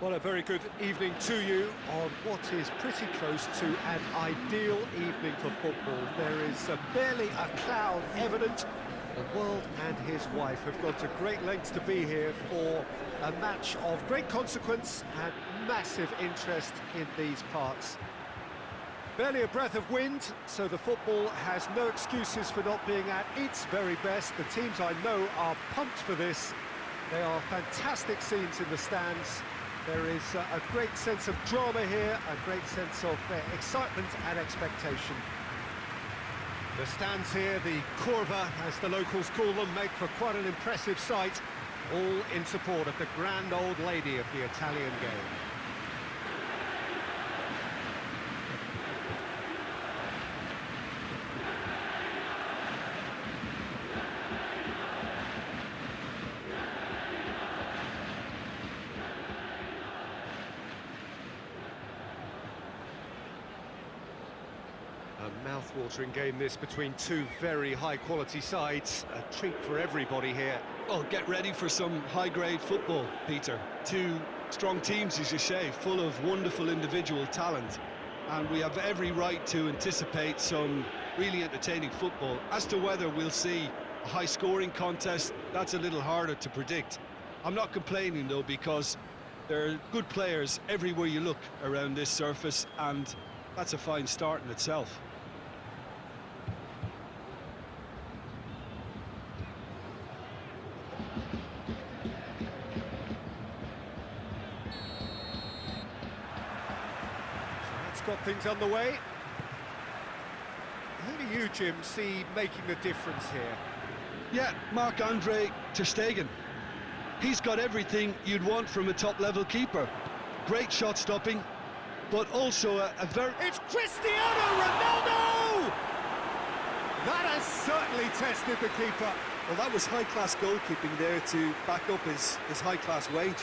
Well, a very good evening to you on what is pretty close to an ideal evening for football. There is barely a cloud evident. The world and his wife have gone to great lengths to be here for a match of great consequence and massive interest in these parts. Barely a breath of wind, so the football has no excuses for not being at its very best. The teams I know are pumped for this. They are fantastic scenes in the stands. There is a great sense of drama here, a great sense of excitement and expectation. The stands here, the curva, as the locals call them, make for quite an impressive sight, all in support of the grand old lady of the Italian game. A mouth-watering game this between two very high-quality sides. A treat for everybody here. Well, get ready for some high-grade football, Peter. Two strong teams, as you say, full of wonderful individual talent. And we have every right to anticipate some really entertaining football. As to whether we'll see a high-scoring contest, that's a little harder to predict. I'm not complaining, though, because there are good players everywhere you look around this surface, and that's a fine start in itself. Got things underway. Who do you, Jim, see making the difference here? Yeah, Marc-Andre ter Stegen. He's got everything you'd want from a top-level keeper. Great shot stopping, but also a very... It's Cristiano Ronaldo! That has certainly tested the keeper. Well, that was high-class goalkeeping there to back up his high-class wage.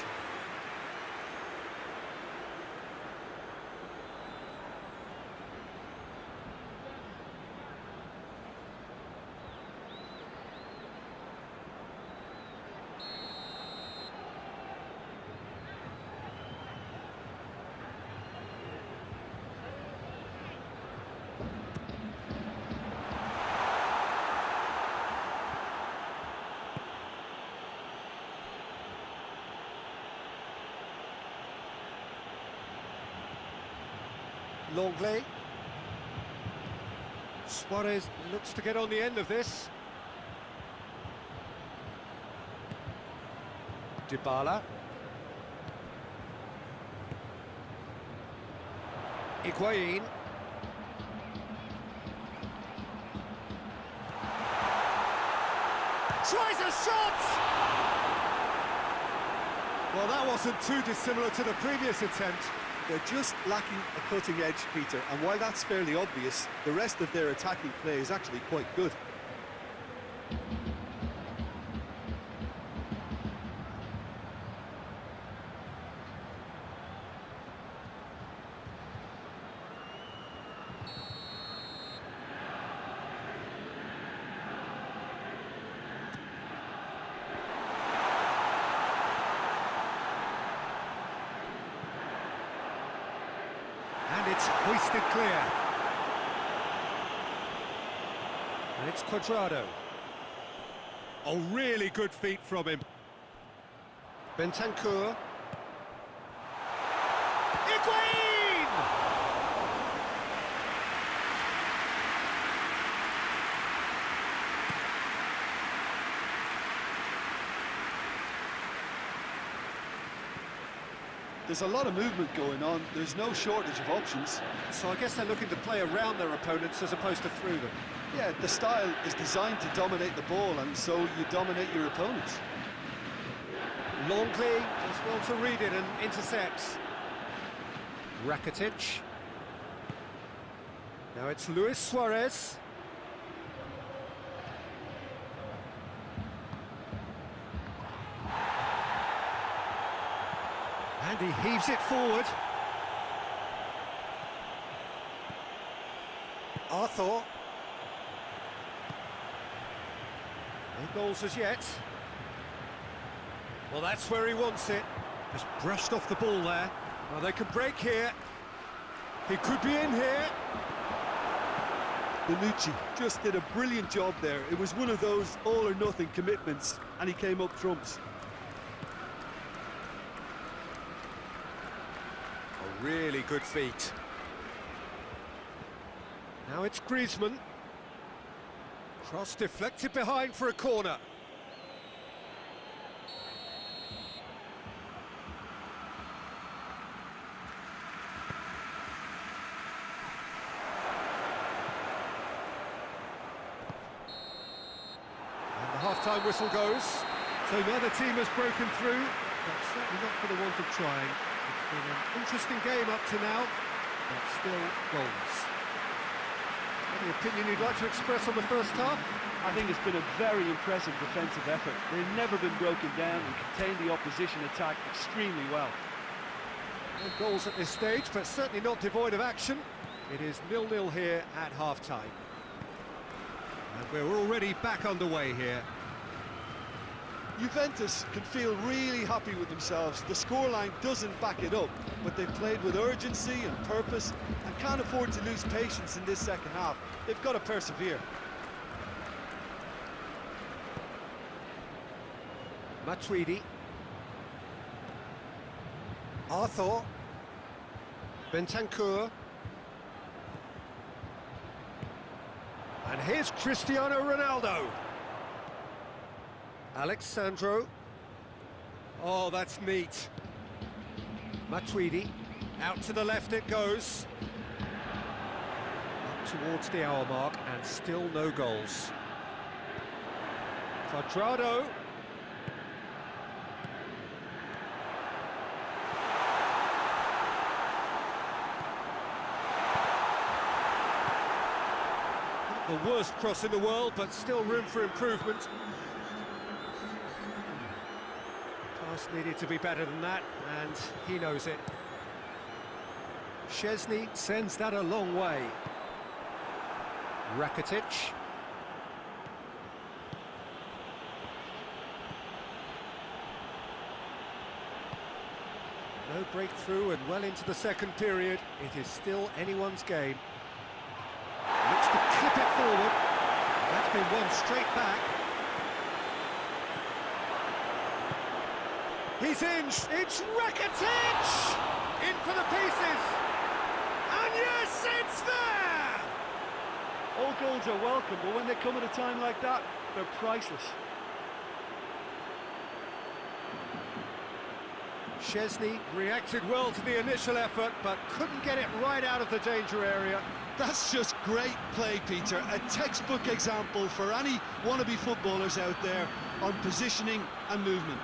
Longley. Suarez looks to get on the end of this. Dybala. Higuain. Tries a shot! Well, that wasn't too dissimilar to the previous attempt. They're just lacking a cutting edge, Peter, and while that's fairly obvious, the rest of their attacking play is actually quite good. And it's hoisted clear. And it's Cuadrado. Oh, really good feet from him. Bentancur. Higuain! There's a lot of movement going on. There's no shortage of options. So I guess they're looking to play around their opponents as opposed to through them. Yeah, the style is designed to dominate the ball, and so you dominate your opponents. Longley does well to read it and intercepts. Rakitic. Now it's Luis Suarez. And he heaves it forward. Arthur. No goals as yet. Well, that's where he wants it. Just brushed off the ball there. Well, they could break here. He could be in here. Bonucci just did a brilliant job there. It was one of those all-or-nothing commitments, and he came up trumps. A really good feat. Now it's Griezmann. Cross deflected behind for a corner. Half-time whistle goes, so neither team has broken through, but certainly not for the want of trying. It's been an interesting game up to now, but still goals. Any opinion you'd like to express on the first half? I think it's been a very impressive defensive effort. They've never been broken down and contained the opposition attack extremely well. No goals at this stage, but certainly not devoid of action. It is 0-0 here at half-time. And we're already back underway here. Juventus can feel really happy with themselves. The scoreline doesn't back it up, but they've played with urgency and purpose and can't afford to lose patience in this second half. They've got to persevere. Matuidi. Arthur. Bentancur. And here's Cristiano Ronaldo. Alexandro. Oh, that's neat. Matuidi. Out to the left it goes. Up towards the hour mark and still no goals. Quadrado. Not the worst cross in the world, but still room for improvement. Pass needed to be better than that, and he knows it. Szczesny sends that a long way. Rakitic. No breakthrough and well into the second period. It is still anyone's game. Looks to clip it forward. That's been won straight back. He's in. It's Rakitic! In for the pieces. And yes, it's there! All goals are welcome, but when they come at a time like that, they're priceless. Szczesny reacted well to the initial effort, but couldn't get it right out of the danger area. That's just great play, Peter. A textbook example for any wannabe footballers out there on positioning and movement.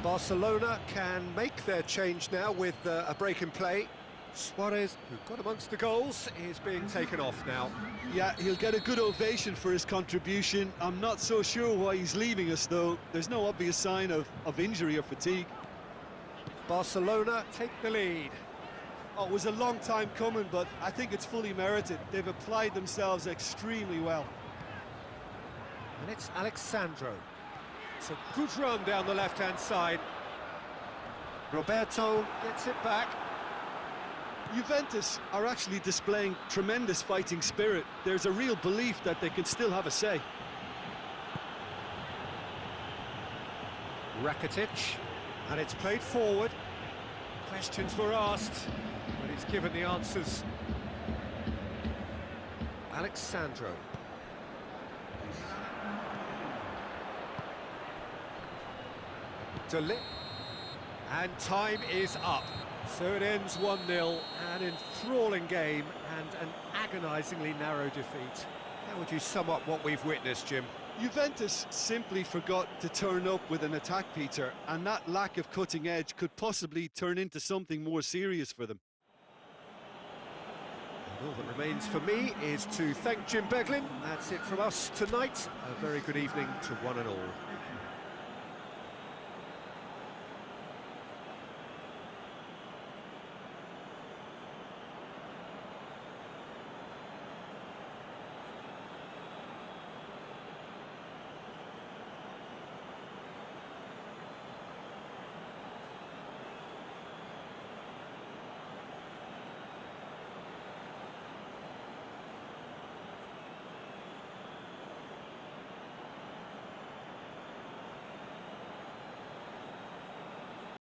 Barcelona can make their change now with a break in play. Suarez, who got amongst the goals, is being taken off now. Yeah, he'll get a good ovation for his contribution. I'm not so sure why he's leaving us, though. There's no obvious sign of injury or fatigue. Barcelona take the lead. Oh, it was a long time coming, but I think it's fully merited. They've applied themselves extremely well. And it's Alexandro. It's a good run down the left-hand side. Roberto gets it back. Juventus are actually displaying tremendous fighting spirit. There's a real belief that they can still have a say. Rakitic, and it's played forward. Questions were asked, but he's given the answers. Alexandro. And time is up. So it ends 1-0, an enthralling game and an agonisingly narrow defeat. How would you sum up what we've witnessed, Jim? Juventus simply forgot to turn up with an attack, Peter, and that lack of cutting edge could possibly turn into something more serious for them. And all that remains for me is to thank Jim Beglin. That's it from us tonight. A very good evening to one and all.